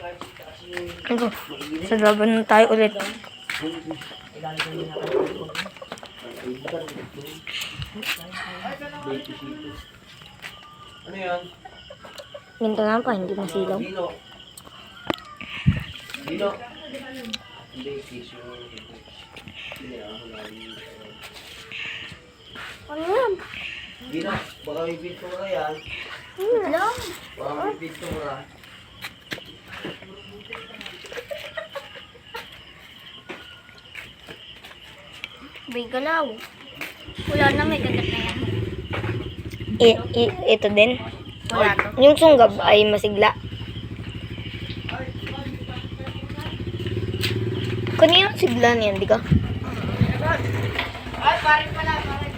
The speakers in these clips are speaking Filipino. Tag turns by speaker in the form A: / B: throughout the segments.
A: Ano? Sa laban na tayo ulit.
B: Ano yan?
A: Ganito na pa, hindi masilaw.
B: Dino. Dino. Hindi, tissue. Hindi, ako lagi.
A: Ano yan?
B: Dino, baka may pintura yan.
A: Ano?
B: Baka may pintura.
A: May galaw. Wala na, may kagat na yan. Ito din? Wala to. Yung sunggab ay masigla. Kanina ang sigla niyan, di ka?
C: Ay, parin pala, parin.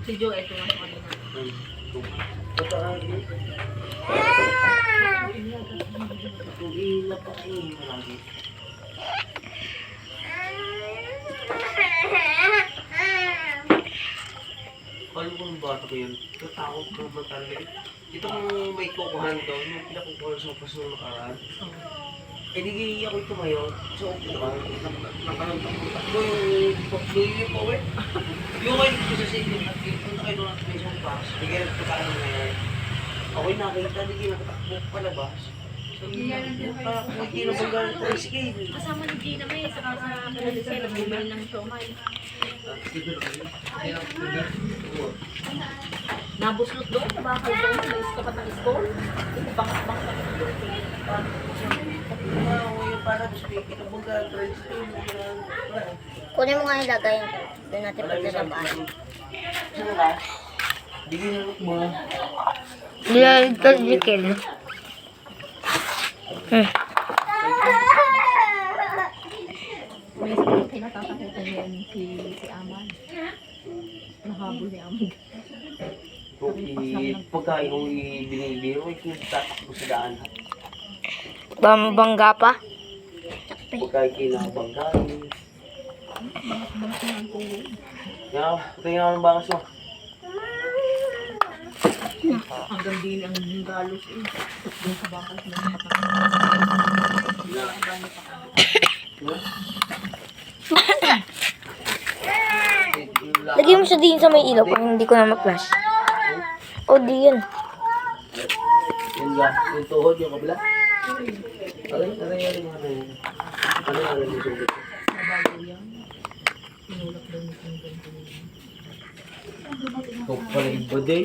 C: Si Joe, ito ang kanina.
B: Tugila pa kayo. Marami. Alam ko ng bata ko yun. Natakot ko ba talaga? Ito kung may kukuhan daw, yung pinakukuhan sa paso ng nakaraan. Eh di ako tumayo, so upuan, nakalantang ko. Takbo yung power. Yung kayo dito sa sige, punta kayo doon sa isang box. Di kayo nagpatakan na ngayon. Ako'y nakita, di kayo nakatakbo palabas. Kung hindi na banggaan ko, sige.
C: Kasama ni Gina may, saka sa Kalalisay, nagbibili ng siomay. Nabuslot doon, sa bakal doon, may iskapat ng school. Ito bangas-bangas na ito.
A: Kunin mo nga ilagay. Doon natin paglalabaan. Nilalag ka, Jikel.
C: May kinatatakutan yan si Aman. Nahabol ni Aman.
B: Pagkain kong binibiro, ay kinatatakbo sa daan.
A: Bangga pa?
B: Pagkain kinabanggain. Yan, tingnan ako ng bangas mo.
C: Hanggang din ang galos eh. Doon sa bakal na
A: Lagyan mo siya din sa may ilaw kung hindi ko na ma-flash. O, di yan.
B: Yun nga, yung tuhod, yung kabila. Aray. Ano yung sugat?
C: bago yan. Tinulak daw ni King ganito.
B: Ikaw pala yung baday.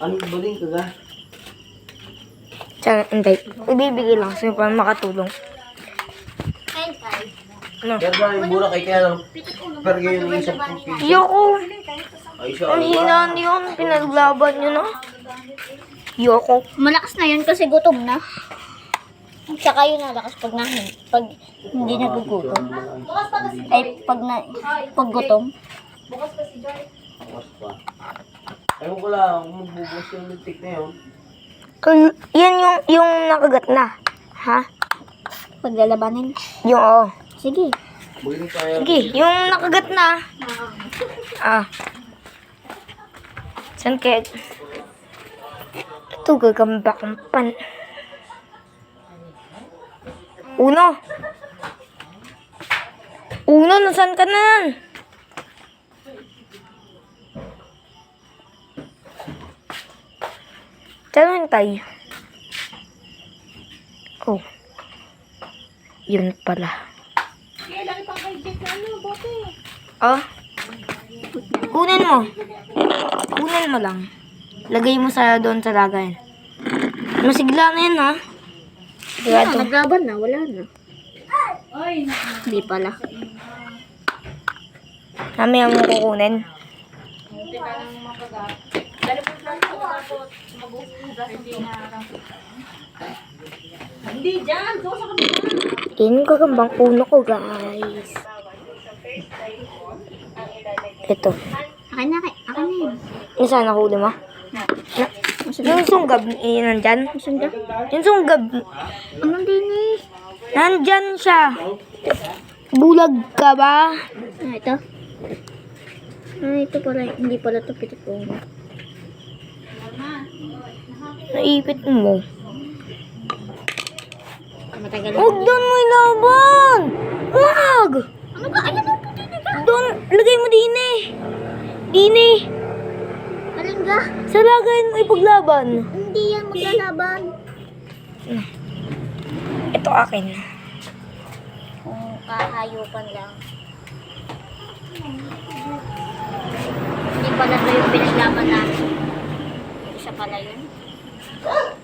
B: Anong baday ka ga?
A: Tsaka, hindi. Ibibigay lang sa'yo para makatulong. Ano?
B: Pero ba yung mura kay kaya lang? Pero yung isang piso.
A: Yoko!
B: Ay siya.
A: Ang hina yun. Pinaglaban nyo na. Yoko.
D: Malakas na yun kasi gutom na. Tsaka yun nalakas pag hindi nagugutom. Ay, pag gutom.
B: Bukas pa. Ayaw ko lang, kung magbubos yung lintik na yun.
A: Yan yung nakagat na. Ha?
D: Paglalabanin.
A: Yung oo.
D: Sige.
B: Buli tayo.
A: Sige, yung nakagat na. Saan kaya? Ito, gagambak ang pan. Uno, nasaan ka na? Saan tayo? Oh. Yun pala. Oh. Kunin mo. Kunin mo lang. Lagay mo sa doon sa lagay. Masigla na yan, ha?
D: Wala, naglaban na. Wala na. Hindi pala.
A: Mamaya mo kukunin.
C: Hindi dyan! So, sa kabila!
A: Yan gagambang uno ko, guys. Ito.
D: Akin na yun.
A: Nasaan nahuli mo? Yung sunggab, nandyan? Yung sunggab,
D: Anong din eh?
A: nandyan siya. Bulag ka ba?
D: Ito. Ito pala, hindi pala ito pitikong.
A: Naipit mo.
D: Matagal
A: Huwag doon mo ilaban! Huwag!
D: Ano ba? Ayan ang puti nila.
A: Doon, lagay mo din eh. Din eh.
D: Alin ka?
A: Sa lagayan mo ipaglaban.
D: Hindi yan maglalaban.
A: Ito akin.
D: Kung kahayupan lang. Hindi pala ito yung pinaglaban namin. Isa pala yun.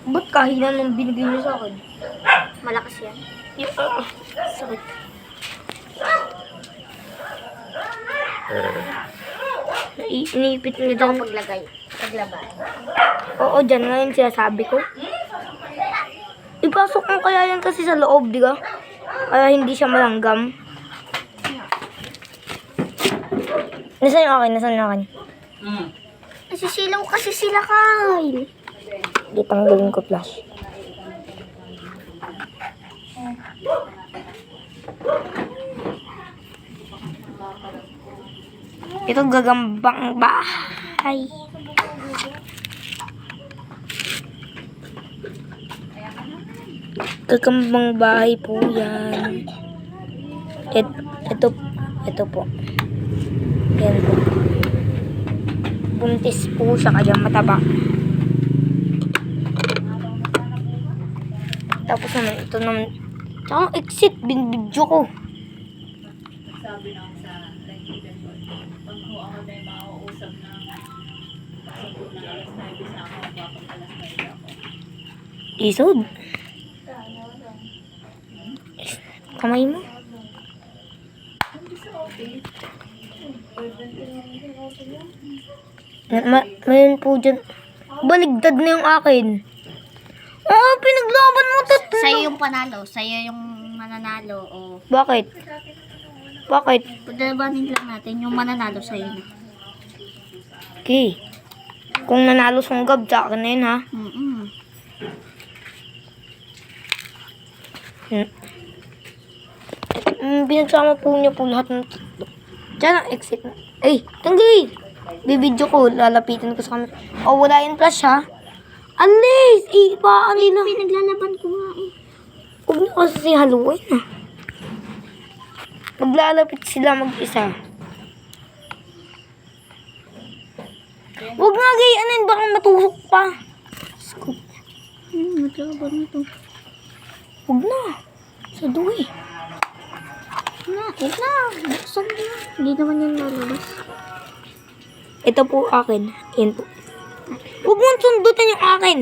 A: Ba't kahina nang binigay niyo sa akin?
D: Malakas yan.
A: Sakit. Iniipit niyo
D: Ito ang
A: dyan.
D: paglagay. Paglaban.
A: Oo, dyan nga yung sinasabi ko. Ipasok mo kaya yan kasi sa loob, di ka? Kaya hindi siya malanggam. Nasaan yung akin? Nasaan yung akin?
D: Nasisilaw kasi sila, Kyle.
A: Di tanggalin ko flash. Ito gagambang bahay. Gagambang bahay po yan. Ito po. Yan po. Buntis po siya kaya mataba. Tapos naman, ito naman. Tsaka exit, binibidyo ko.
C: Sabi na ako sa kaibigan ko, pag ho ako na yung mauusap na sagot na alas 9 sa ako, bakit alas 9 ako.
A: Isod. Kamay mo. Mayroon po dyan. Baligtad na yung akin. Oo, pinaglaban mo tatlo.
D: Sa'yo yung panalo. Sa'yo yung mananalo. O,
A: Bakit? Bakit?
D: paglabanin lang natin. Yung mananalo sa'yo na.
A: Okay. Kung nanalo sunggab, sa akin na yun ha. Pinagsama po niya po lahat ng tatlo. Diyan ang exit na. Ay, tanggi! Bibidyo ko, lalapitan ko sa camera. Oh, wala yung flash ha. Alis! Ibaan nila.
D: Pinaglalaban ko nga eh.
A: Huwag niyo kasi haluin ha. Maglalapit sila mag-isa. Huwag nga gayanin, baka matusok pa. Scoop.
D: Maglaban ito.
A: Huwag na. Sa duwi.
D: Wait na. Buksan mo. Hindi naman yan lalabas.
A: Ito po akin. Yan po. Huwag mong sundutan yung akin.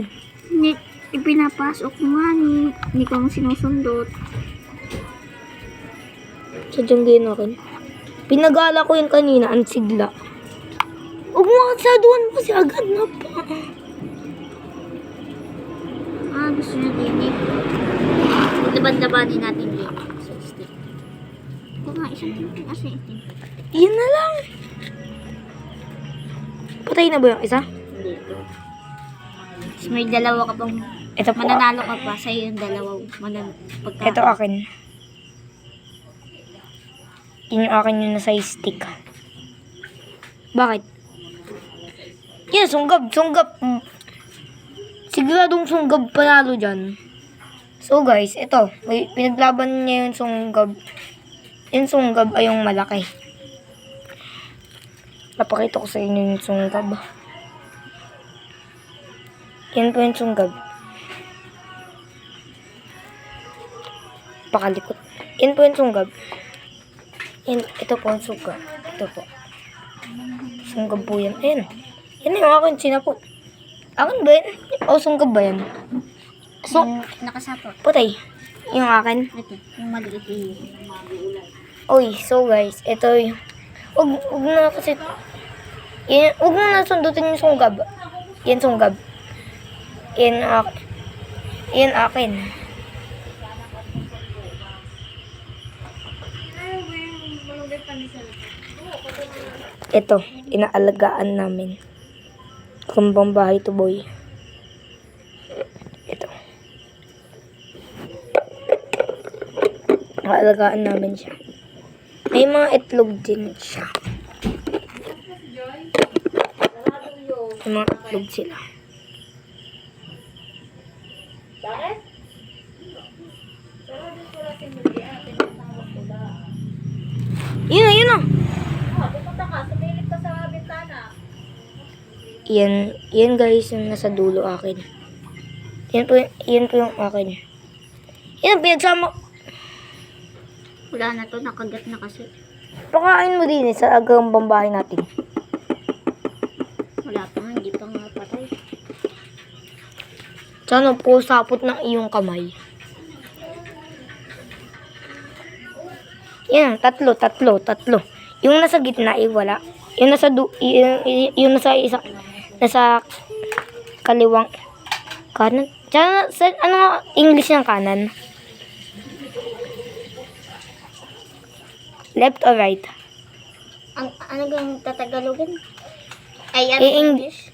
D: Hindi, ipinapasok ko nga ni. Hindi ko mo sinusundot.
A: Sadyang ganyan akin. Pinagala ko yun kanina, ang sigla. Huwag mo saduan mo kasi agad na pa.
D: Gusto niya din eh. Laban-labanin natin din. Sa stick. Kung nga isang timpin kasi itim.
A: Yan na lang. Patay na ba yung isa?
D: Hindi ito. Tapos may dalawa ka pang
A: Ito po.
D: mananalo ka pa. Sa'yo yung dalawa.
A: Ito akin. Yun yung akin yung nasa stick. Bakit? Yan, sunggab. Sunggab. Siguradong sunggab panalo dyan. So guys, ito. May pinaglaban niya yung sunggab. Yung sunggab ay yung malaki. Napakita ko sa inyo yung sunggab. Yan po yung sunggab. Pakalikot. Yan po yung sunggab. Yan, ito po yung sunggab. Ito po. Sunggab po yan. Ayan. Yan yung akin, sinapot. Akin ba yan? O, sunggab ba yan?
D: Yung nakasapot.
A: Patay. Yung akin.
D: Ito. Yung maliit eh.
A: Uy, so guys, ito yung... Huwag na kasi... Huwag mo na sundutin yung sunggab. Yan sunggab. Yan akin. Yan akin. Ito, inaalagaan namin. Kumbang bahay to boy. Ito. Inaalagaan namin siya. May mga itlog din siya. May mga itlog sila.
C: Bakit? Pero dito wala si Maria. Tinatawag ko ba?
A: Yun na, yun na.
C: Pupunta ka. Sumilip ka sa bintana.
A: Yan guys, yung nasa dulo akin. Yan po yung akin. Yan, pinagsama.
D: Wala na to, nakagat na kasi.
A: Pakain mo din sa agang bambahay natin.
D: Wala pa nga, hindi pa nga patay.
A: Sana po sapot ng iyong kamay. Yan, tatlo. Yung nasa gitna ay wala. Yung yung nasa kaliwang kanan. Tsaka, ano nga English ng kanan? Left or right?
D: Ano yung tatagalogin? Ay, ano
A: English.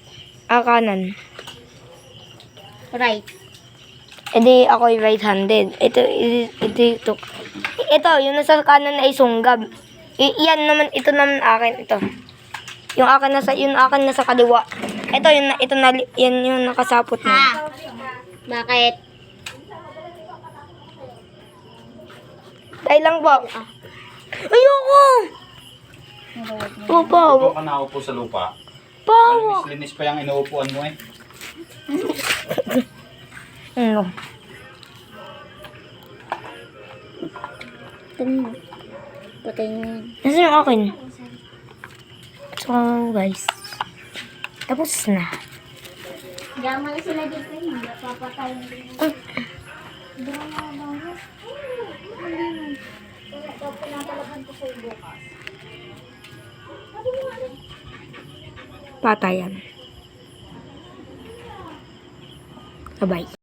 A: Kanan.
D: Right.
A: Edi ako'y right-handed. Ito. Ito, yung nasa kanan ay sunggab. Ito naman akin, ito. Yung akin nasa kaliwa. Yan yung nakasapot na.
D: Ha? Bakit?
A: Tayo lang po. Ayoko! Papa,
E: Ito ka naupo sa lupa.
A: pawa.
E: Linis pa yung inuupuan mo eh.
A: Ano?
D: Patay mo yan.
A: Nasaan yung akin? So, guys. Tapos na.
D: Gama na sila dito, hindi papatay na rin.
A: Patayan. Bye-bye.